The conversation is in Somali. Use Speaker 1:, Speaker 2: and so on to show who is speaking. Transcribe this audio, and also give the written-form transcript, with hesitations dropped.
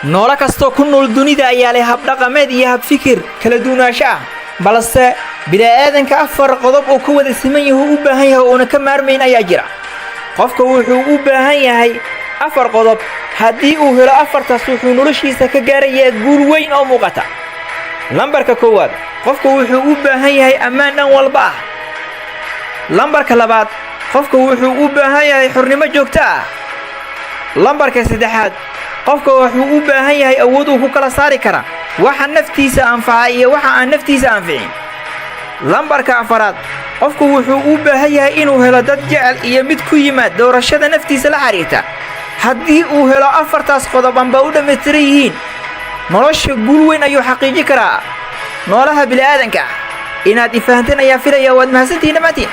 Speaker 1: noola kastoo ku nool dunida ayaa leh hab dhaqameed iyo hab fikir kala duwanaansho balse bini'aadanka afar qodob oo ku wada siman yahay u baahan yahay oo ka maarmayn ayaa jira qofka wuxuu u baahan yahay afar qodob haddii uu helo afartaas wuxuu noloshiisa ka gaarayaa guul weyn oo muuqata lambarka koowaad qofka wuxuu u baahan yahay ammaan dhan walba lambarka labaad qofka wuxuu u baahan yahay xornimo joogto lambarka saddexaad qofka wuxuu u baahan yahay awood uu ku kala saari kara waxa naftiisa anfaca iyo waxa aan naftiisa anficin lambarka afaraad qofku wuxuu u baahan yahay inuu helo dad jecel iyo mid ku yimaad doorashada naftiisa la xiriirta haddii uu helo afartaas qodob amba u dhammaystiran yihiin nolosha guul weyn ayuu xaqiijin karaa noolaha bini'aadanka inaad ifahanteen ayaa filaya waad mahadsantihiin dhammaantiin